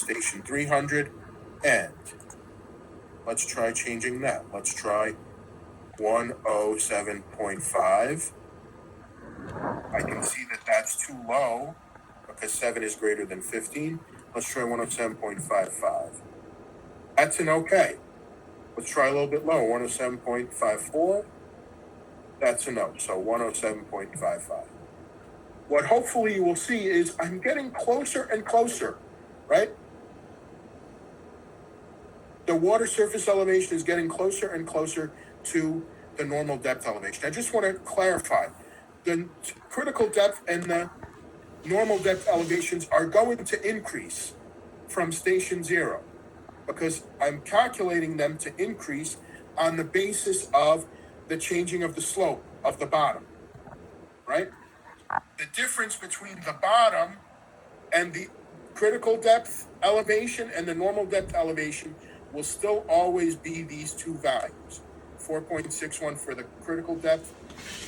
station 300, and let's try changing that. Let's try 107.5. I can see that that's too low because 7 is greater than 15. Let's try 107.55. That's an okay. Let's try a little bit lower, 107.54. That's a no, so 107.55. What hopefully you will see is I'm getting closer and closer, right? The water surface elevation is getting closer and closer to the normal depth elevation. I just want to clarify, the critical depth and the normal depth elevations are going to increase from station 0 because I'm calculating them to increase on the basis of the changing of the slope of the bottom, right? The difference between the bottom and the critical depth elevation and the normal depth elevation will still always be these two values, 4.61 for the critical depth,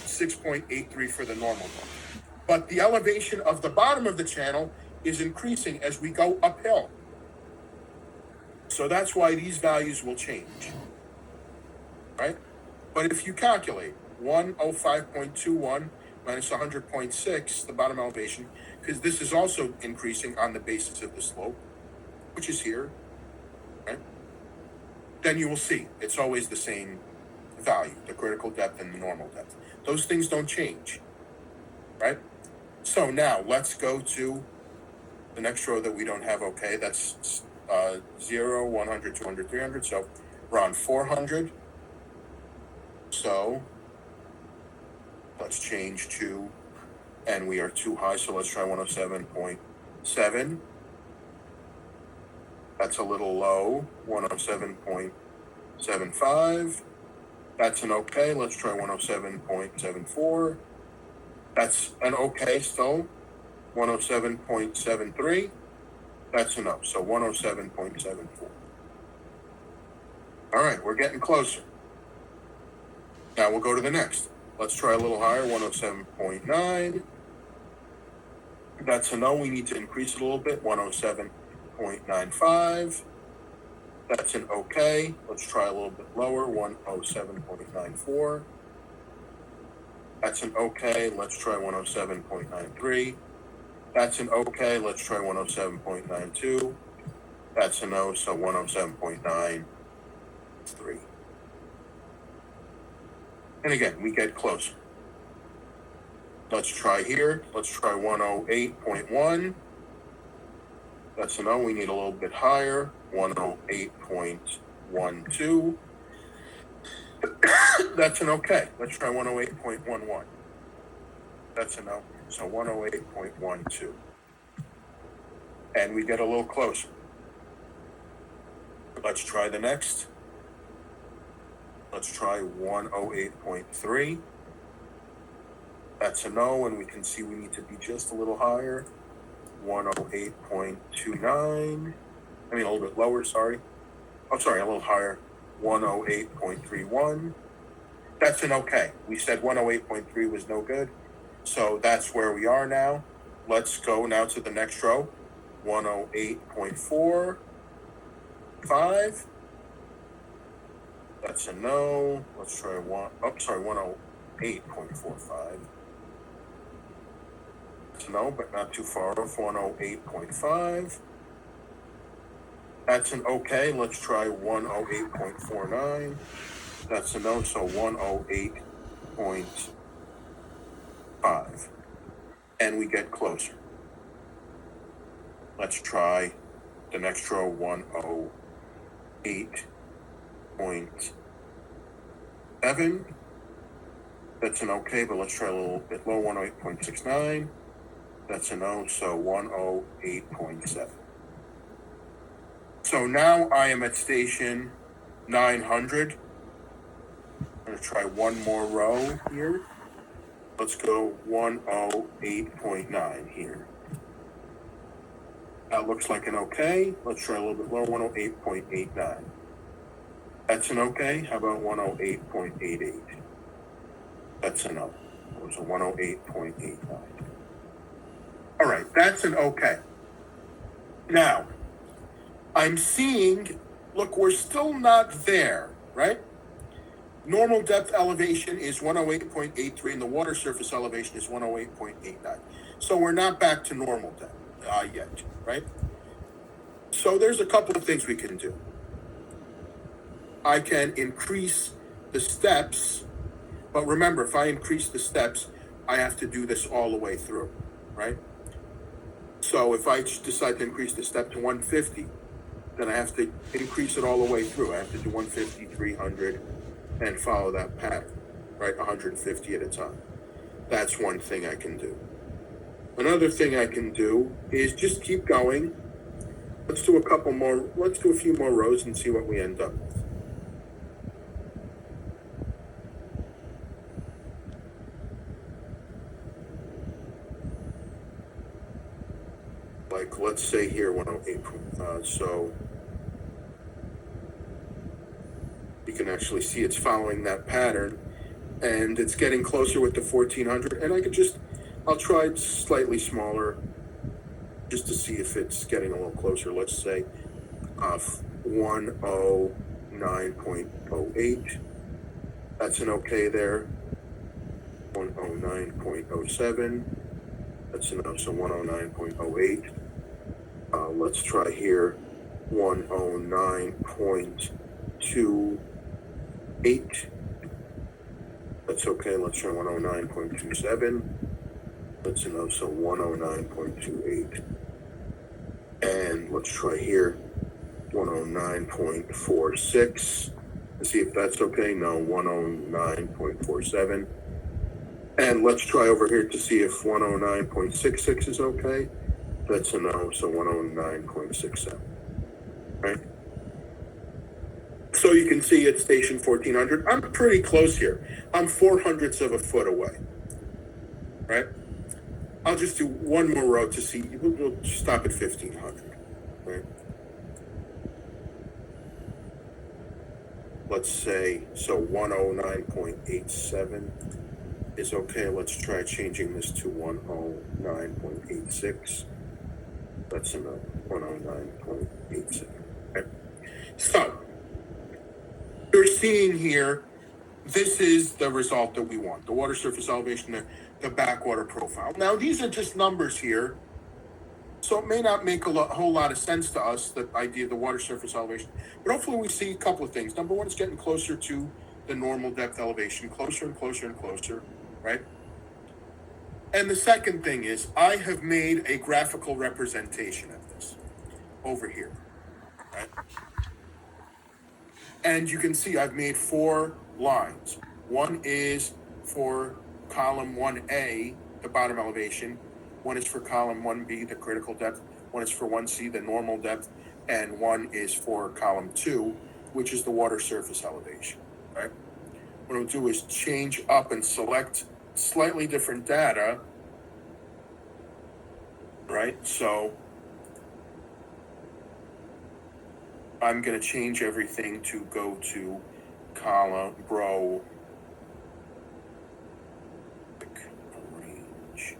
6.83 for the normal depth. But the elevation of the bottom of the channel is increasing as we go uphill. So that's why these values will change, right? But if you calculate 105.21 minus 100.6, the bottom elevation, because this is also increasing on the basis of the slope, which is here, right? Then you will see it's always the same value, the critical depth and the normal depth. Those things don't change, right? So now let's go to the next row that we don't have okay. That's 0, 100, 200, 300. So we're on 400. So let's change to, and we are too high, so let's try 107.7. That's a little low, 107.75. That's an okay, let's try 107.74. That's an okay still, 107.73. That's a no, so 107.74. All right, we're getting closer. Now we'll go to the next. Let's try a little higher, 107.9. That's a no, we need to increase it a little bit, 107.95. That's an okay. Let's try a little bit lower, 107.94. That's an okay. Let's try 107.93. That's an okay. Let's try 107.92. That's a no, so 107.93. And again, we get closer. Let's try here. Let's try 108.1. That's a no, we need a little bit higher, 108.12. That's an okay. Let's try 108.11. That's a no, so 108.12. And we get a little closer. Let's try the next. Let's try 108.3. That's a no, and we can see we need to be just a little higher. 108.29. I mean, a little bit lower, sorry. I'm sorry, a little higher. 108.31. That's an okay. We said 108.3 was no good. So that's where we are now. Let's go now to the next row. 108.45. That's a no. Let's try 108.45. No, but not too far off, 108.5. That's an okay. Let's try 108.49. That's a no, so 108.5. And we get closer. Let's try the next row, 108.7. That's an okay, but let's try a little bit low, 108.69. That's a no, so 108.7. So now I am at station 900. I'm going to try one more row here. Let's go 108.9 here. That looks like an okay. Let's try a little bit lower, 108.89. That's an okay. How about 108.88? That's a no. It was a 108.89. All right, that's an okay. Now, I'm seeing, look, we're still not there, right? Normal depth elevation is 108.83 and the water surface elevation is 108.89. So we're not back to normal depth yet, right? So there's a couple of things we can do. I can increase the steps, but remember, if I increase the steps, I have to do this all the way through, right? So if I decide to increase the step to 150, then I have to increase it all the way through. I have to do 150, 300, and follow that pattern, right? 150 at a time. That's one thing I can do. Another thing I can do is just keep going. Let's do a few more rows and see what we end up with. Like, let's say here 108, so you can actually see it's following that pattern and it's getting closer with the 1400, and I'll try slightly smaller just to see if it's getting a little closer. Let's say 109.08, that's an okay there. 109.07, that's enough, so 109.08. Let's try here 109.28. That's okay. Let's try 109.27. That's enough, so 109.28. And let's try here 109.46. Let's see if that's okay. No, 109.47. And let's try over here to see if 109.66 is okay. That's a no, so 109.67, right? So you can see at station 1400, I'm pretty close here. I'm 0.04 of a foot away, right? I'll just do one more row to see, we'll stop at 1500, right? Let's say, so 109.87 is okay. Let's try changing this to 109.86. That's enough, 109.87. Okay. So, you're seeing here, this is the result that we want. The water surface elevation, the backwater profile. Now, these are just numbers here, so it may not make a whole lot of sense to us, the idea of the water surface elevation. But hopefully we see a couple of things. Number one, it's getting closer to the normal depth elevation, closer and closer and closer, right? And the second thing is, I have made a graphical representation of this over here, right? And you can see I've made 4 lines. One is for column 1A, the bottom elevation. One is for column 1B, the critical depth. One is for 1C, the normal depth. And one is for column 2, which is the water surface elevation, right? What I'll do is change up and select slightly different data, right? So I'm going to change everything to go to column, row, arrange.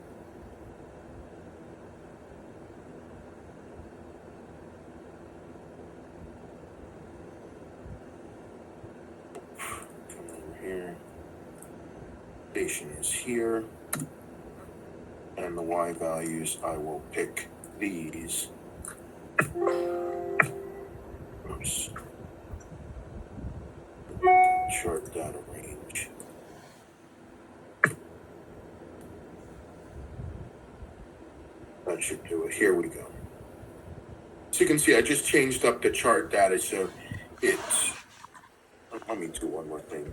Come over here. Station is here. And the Y values, I will pick these. Oops. Chart data range. That should do it. Here we go. So you can see I just changed up the chart data, so it's, let me do one more thing.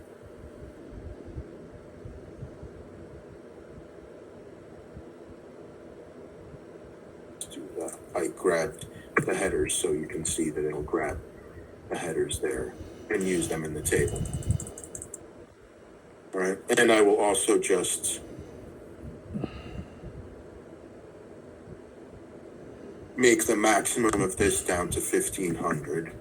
I grabbed the headers so you can see that it'll grab the headers there and use them in the table. All right, and I will also just make the maximum of this down to 1500.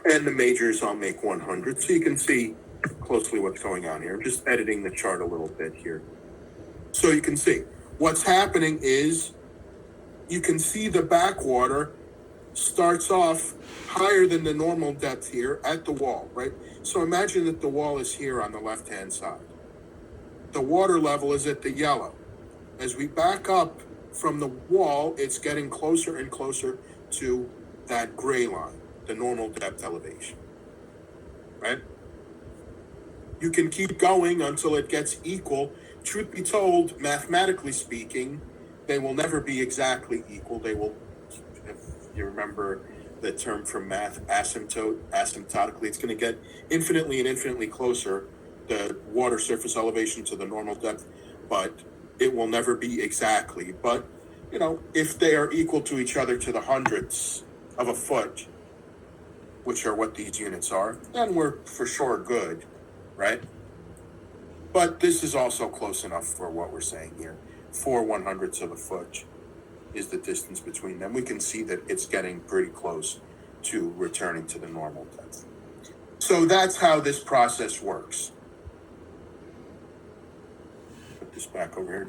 And the majors I'll make 100, so you can see closely what's going on here. I'm just editing the chart a little bit here. So you can see what's happening is you can see the backwater starts off higher than the normal depth here at the wall, right? So imagine that the wall is here on the left-hand side. The water level is at the yellow. As we back up from the wall, it's getting closer and closer to that gray line, the normal depth elevation, right? You can keep going until it gets equal. Truth be told, mathematically speaking, they will never be exactly equal. They will, if you remember the term from math, asymptotically, it's going to get infinitely and infinitely closer, the water surface elevation to the normal depth, but it will never be exactly. But, you know, if they are equal to each other to the hundredths of a foot, which are what these units are, then we're for sure good, right? But this is also close enough for what we're saying here. 4 100ths of a foot is the distance between them. We can see that it's getting pretty close to returning to the normal depth. So that's how this process works. Put this back over here.